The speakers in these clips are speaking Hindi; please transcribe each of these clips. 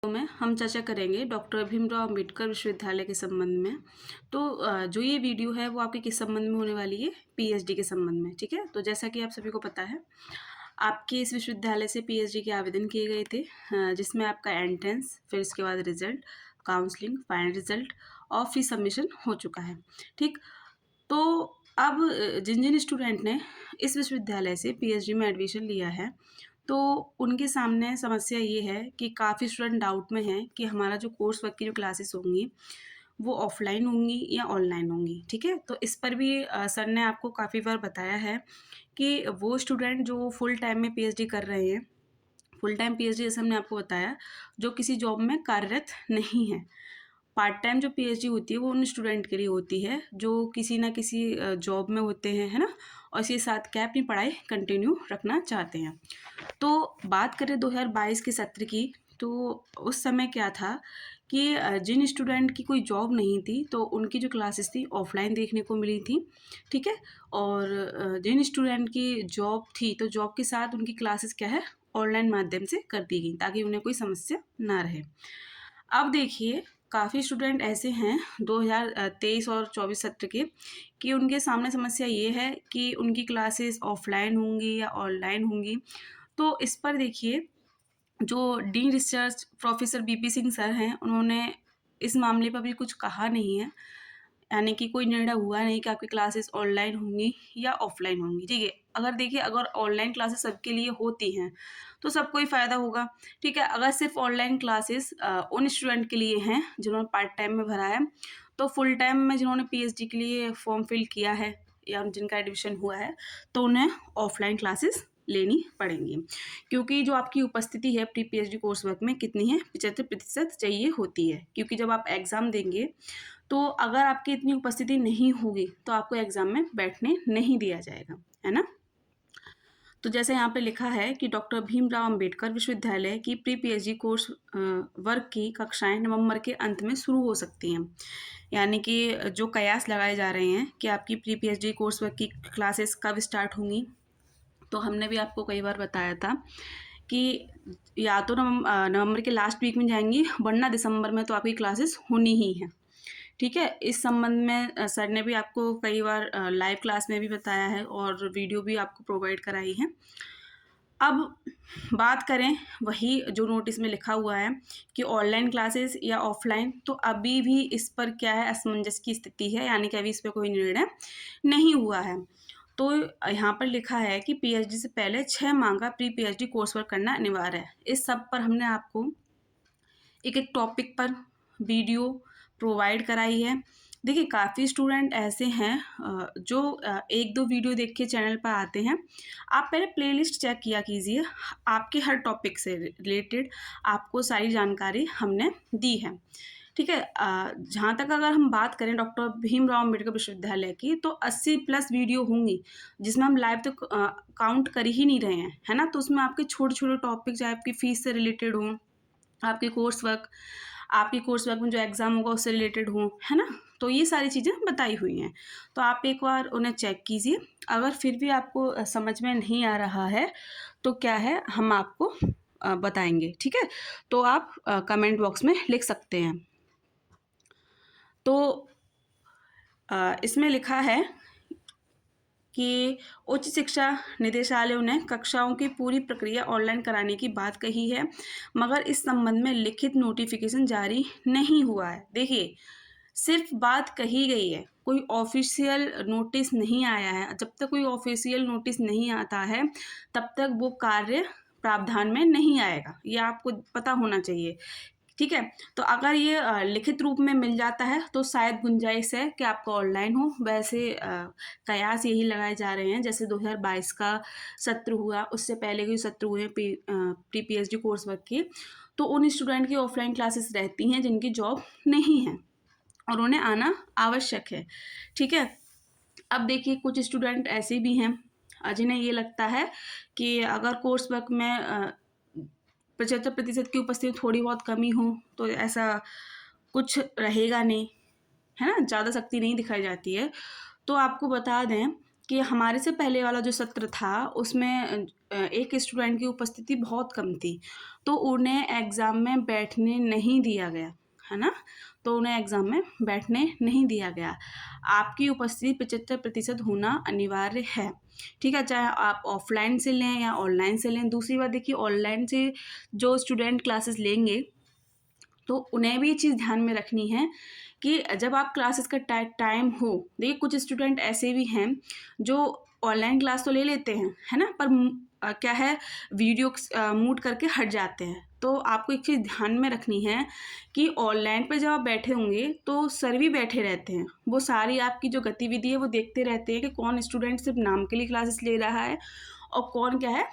में हम चर्चा करेंगे डॉक्टर भीमराव अंबेडकर विश्वविद्यालय के संबंध में। तो जो ये वीडियो है वो आपके किस संबंध में होने वाली है? पीएचडी के संबंध में। ठीक है, तो जैसा कि आप सभी को पता है, आपके इस विश्वविद्यालय से पीएचडी के आवेदन किए गए थे, जिसमें आपका एंट्रेंस, फिर उसके बाद रिजल्ट, काउंसलिंग, फाइनल रिजल्ट और फीस सबमिशन हो चुका है। ठीक, तो अब जिन जिन स्टूडेंट ने इस विश्वविद्यालय से पीएचडी में एडमिशन लिया है, तो उनके सामने समस्या ये है कि काफ़ी स्टूडेंट डाउट में हैं कि हमारा जो कोर्स वर्क की जो क्लासेस होंगी वो ऑफलाइन होंगी या ऑनलाइन होंगी। ठीक है, तो इस पर भी सर ने आपको काफ़ी बार बताया है कि वो स्टूडेंट जो फुल टाइम में पीएचडी कर रहे हैं, फुल टाइम पीएचडी जैसे हमने आपको बताया, जो किसी जॉब में कार्यरत नहीं है। पार्ट टाइम जो पीएचडी होती है वो उन स्टूडेंट के लिए होती है जो किसी ना किसी जॉब में होते हैं, है ना, और इसी साथ क्या अपनी पढ़ाई कंटिन्यू रखना चाहते हैं। तो बात करें 2022 के सत्र की, तो उस समय क्या था कि जिन स्टूडेंट की कोई जॉब नहीं थी तो उनकी जो क्लासेस थी ऑफलाइन देखने को मिली थी। ठीक है, और जिन स्टूडेंट की जॉब थी तो जॉब के साथ उनकी क्लासेस क्या है, ऑनलाइन माध्यम से कर दी गई ताकि उन्हें कोई समस्या ना रहे। अब देखिए, काफ़ी स्टूडेंट ऐसे हैं 2023 और 24 सत्र के कि उनके सामने समस्या ये है कि उनकी क्लासेस ऑफलाइन होंगी या ऑनलाइन होंगी। तो इस पर देखिए, जो dean research professor BP Singh sir हैं, उन्होंने इस मामले पर भी कुछ कहा नहीं है, यानी कि कोई निर्णय हुआ नहीं कि आपकी क्लासेस ऑनलाइन होंगी या ऑफलाइन होंगी। ठीक है, अगर देखिए, अगर ऑनलाइन क्लासेस सबके लिए होती हैं तो सबको ही फ़ायदा होगा। ठीक है, अगर सिर्फ ऑनलाइन क्लासेस उन स्टूडेंट के लिए हैं जिन्होंने पार्ट टाइम में भरा है, तो फुल टाइम में जिन्होंने पीएचडी के लिए फॉर्म फिल किया है या जिनका एडमिशन हुआ है, तो उन्हें ऑफलाइन क्लासेस लेनी पड़ेंगी, क्योंकि जो आपकी उपस्थिति है प्री पीएचडी कोर्स वर्क में कितनी है, 75% चाहिए होती है। क्योंकि जब आप एग्ज़ाम देंगे तो अगर आपकी इतनी उपस्थिति नहीं होगी तो आपको एग्ज़ाम में बैठने नहीं दिया जाएगा, है ना। तो जैसे यहाँ पे लिखा है कि डॉक्टर भीमराव अंबेडकर विश्वविद्यालय की प्री पीएचडी कोर्स वर्क की कक्षाएं नवंबर के अंत में शुरू हो सकती हैं। यानी कि जो कयास लगाए जा रहे हैं कि आपकी प्री पीएचडी कोर्स वर्क की क्लासेस कब स्टार्ट होंगी, तो हमने भी आपको कई बार बताया था कि या तो नवंबर के लास्ट वीक में जाएंगी, वरना दिसंबर में तो आपकी क्लासेस होनी ही है। ठीक है, इस संबंध में सर ने भी आपको कई बार लाइव क्लास में भी बताया है और वीडियो भी आपको प्रोवाइड कराई है। अब बात करें वही जो नोटिस में लिखा हुआ है कि ऑनलाइन क्लासेस या ऑफलाइन, तो अभी भी इस पर क्या है, असमंजस की स्थिति है, यानी कि अभी इस पर कोई निर्णय नहीं हुआ है। तो यहाँ पर लिखा है कि पीएचडी से पहले 6 माह का प्री पीएचडी कोर्स वर्क करना अनिवार्य है। इस सब पर हमने आपको एक एक टॉपिक पर वीडियो प्रोवाइड कराई है। देखिए, काफ़ी स्टूडेंट ऐसे हैं जो एक दो वीडियो देख के चैनल पर आते हैं। आप पहले प्लेलिस्ट चेक किया कीजिए, आपके हर टॉपिक से रिलेटेड आपको सारी जानकारी हमने दी है। ठीक है, जहाँ तक अगर हम बात करें डॉक्टर भीमराव अम्बेडकर विश्वविद्यालय की, तो 80+ वीडियो होंगी जिसमें हम लाइव तो काउंट कर ही नहीं रहे हैं, है ना। तो उसमें आपके छोटे छोटे टॉपिक, चाहे आपकी फ़ीस से रिलेटेड हों, आपके कोर्स वर्क में जो एग्ज़ाम होगा उससे रिलेटेड हो, है ना। तो ये सारी चीज़ें बताई हुई हैं, तो आप एक बार उन्हें चेक कीजिए। अगर फिर भी आपको समझ में नहीं आ रहा है तो क्या है, हम आपको बताएंगे। ठीक है, तो आप कमेंट बॉक्स में लिख सकते हैं। तो इसमें लिखा है कि उच्च शिक्षा निदेशालय ने कक्षाओं की पूरी प्रक्रिया ऑनलाइन कराने की बात कही है, मगर इस संबंध में लिखित नोटिफिकेशन जारी नहीं हुआ है। देखिए, सिर्फ बात कही गई है, कोई ऑफिशियल नोटिस नहीं आया है। जब तक कोई ऑफिशियल नोटिस नहीं आता है तब तक वो कार्य प्रावधान में नहीं आएगा, ये आपको पता होना चाहिए। ठीक है, तो अगर ये लिखित रूप में मिल जाता है तो शायद गुंजाइश है कि आपका ऑनलाइन हो। वैसे कयास यही लगाए जा रहे हैं, जैसे 2022 का सत्र हुआ, उससे पहले के सत्र हुए प्री पीएचडी कोर्स वर्क की, तो उन स्टूडेंट की ऑफलाइन क्लासेस रहती हैं जिनकी जॉब नहीं है और उन्हें आना आवश्यक है। ठीक है, अब देखिए, कुछ स्टूडेंट ऐसे भी हैं जिन्हें ये लगता है कि अगर कोर्स वर्क में 75% की उपस्थिति थोड़ी बहुत कमी हो तो ऐसा कुछ रहेगा नहीं, है ना, ज़्यादा सख्ती नहीं दिखाई जाती है। तो आपको बता दें कि हमारे से पहले वाला जो सत्र था उसमें एक स्टूडेंट की उपस्थिति बहुत कम थी, तो उन्हें एग्ज़ाम में बैठने नहीं दिया गया, है ना? तो उन्हें एग्ज़ाम में बैठने नहीं दिया गया। आपकी उपस्थिति 75% होना अनिवार्य है, ठीक है? चाहे आप ऑफ़लाइन से लें या ऑनलाइन से लें। दूसरी बात देखिए, ऑनलाइन से जो स्टूडेंट क्लासेस लेंगे तो उन्हें भी ये चीज़ ध्यान में रखनी है कि जब आप क्लासेस का टाइम हो, देखिए कुछ स्टूडेंट ऐसे भी हैं जो ऑनलाइन क्लास तो ले लेते हैं, है ना? पर क्या है, वीडियो म्यूट करके हट जाते हैं। तो आपको एक चीज़ ध्यान में रखनी है कि ऑनलाइन पे जब आप बैठे होंगे तो सर भी बैठे रहते हैं। वो सारी आपकी जो गतिविधि है वो देखते रहते हैं कि कौन स्टूडेंट सिर्फ नाम के लिए क्लासेस ले रहा है और कौन क्या है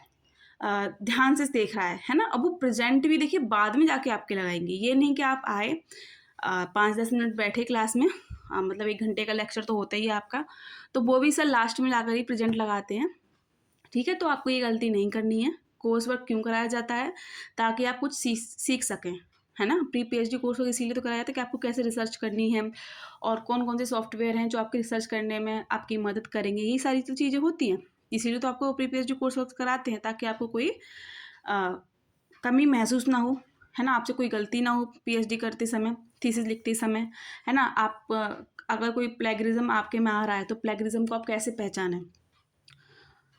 ध्यान से देख रहा है ना? अब वो प्रेज़ेंट भी देखिए बाद में जाके आपके लगाएँगे। ये नहीं कि आप आए 5-10 मिनट बैठे क्लास में, मतलब 1 घंटे का लेक्चर तो होता ही है आपका, तो वो भी सर लास्ट में जाकर ही प्रेज़ेंट लगाते हैं, ठीक है? तो आपको ये गलती नहीं करनी है। कोर्स वर्क क्यों कराया जाता है? ताकि आप कुछ सीख सकें, है ना? प्री पीएचडी कोर्स वर्क इसीलिए तो कराया जाता है कि आपको कैसे रिसर्च करनी है और कौन-कौन से सॉफ्टवेयर हैं जो आपकी रिसर्च करने में आपकी मदद करेंगे। यही सारी तो चीज़ें होती हैं। इसीलिए तो आपको प्री पीएचडी कोर्स वर्क कराते हैं ताकि आपको कोई कमी महसूस ना हो, है ना? आपसे कोई गलती ना हो पीएचडी करते समय, थीसिस लिखते समय, है ना? आप अगर कोई प्लेगरिज्म आपके में आ रहा है तो प्लेगरिज्म को आप कैसे पहचानें,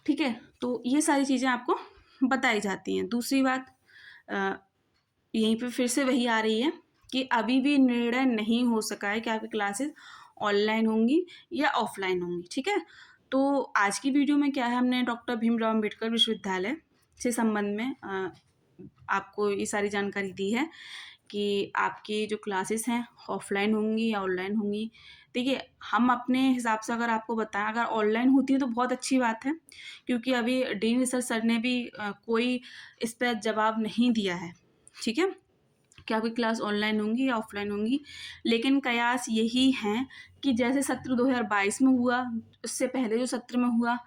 ठीक है? तो ये सारी चीज़ें आपको बताई जाती हैं। दूसरी बात यहीं पे फिर से वही आ रही है कि अभी भी निर्णय नहीं हो सका है कि आपकी क्लासेस ऑनलाइन होंगी या ऑफलाइन होंगी, ठीक है? तो आज की वीडियो में क्या है, हमने डॉक्टर भीमराव अम्बेडकर विश्वविद्यालय से संबंध में आपको ये सारी जानकारी दी है कि आपकी जो क्लासेस हैं ऑफलाइन होंगी या ऑनलाइन होंगी। देखिए, हम अपने हिसाब से अगर आपको बताएं, अगर ऑनलाइन होती है तो बहुत अच्छी बात है, क्योंकि अभी डीन रिसर्च सर ने भी कोई इस पर जवाब नहीं दिया है, ठीक है, कि आपकी क्लास ऑनलाइन होंगी या ऑफलाइन होंगी। लेकिन कयास यही हैं कि जैसे सत्र 2022 में हुआ, उससे पहले जो सत्र में हुआ,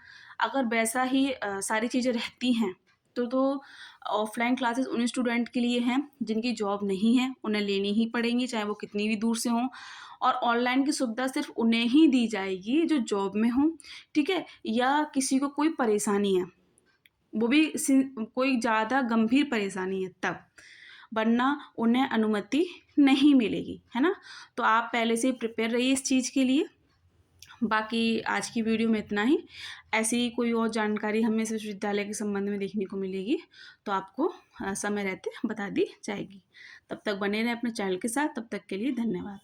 अगर वैसा ही सारी चीज़ें रहती हैं तो ऑफलाइन क्लासेस उन स्टूडेंट के लिए हैं जिनकी जॉब नहीं है, उन्हें लेनी ही पड़ेंगी चाहे वो कितनी भी दूर से हों। और ऑनलाइन की सुविधा सिर्फ उन्हें ही दी जाएगी जो जॉब में हों, ठीक है, या किसी को कोई परेशानी है, वो भी कोई ज़्यादा गंभीर परेशानी है तब, वरना उन्हें अनुमति नहीं मिलेगी, है ना? तो आप पहले से ही प्रिपेयर रहिए इस चीज़ के लिए। बाकी आज की वीडियो में इतना ही। ऐसी ही कोई और जानकारी हमें इस विश्वविद्यालय के संबंध में देखने को मिलेगी तो आपको समय रहते बता दी जाएगी। तब तक बने रहें अपने चैनल के साथ। तब तक के लिए धन्यवाद।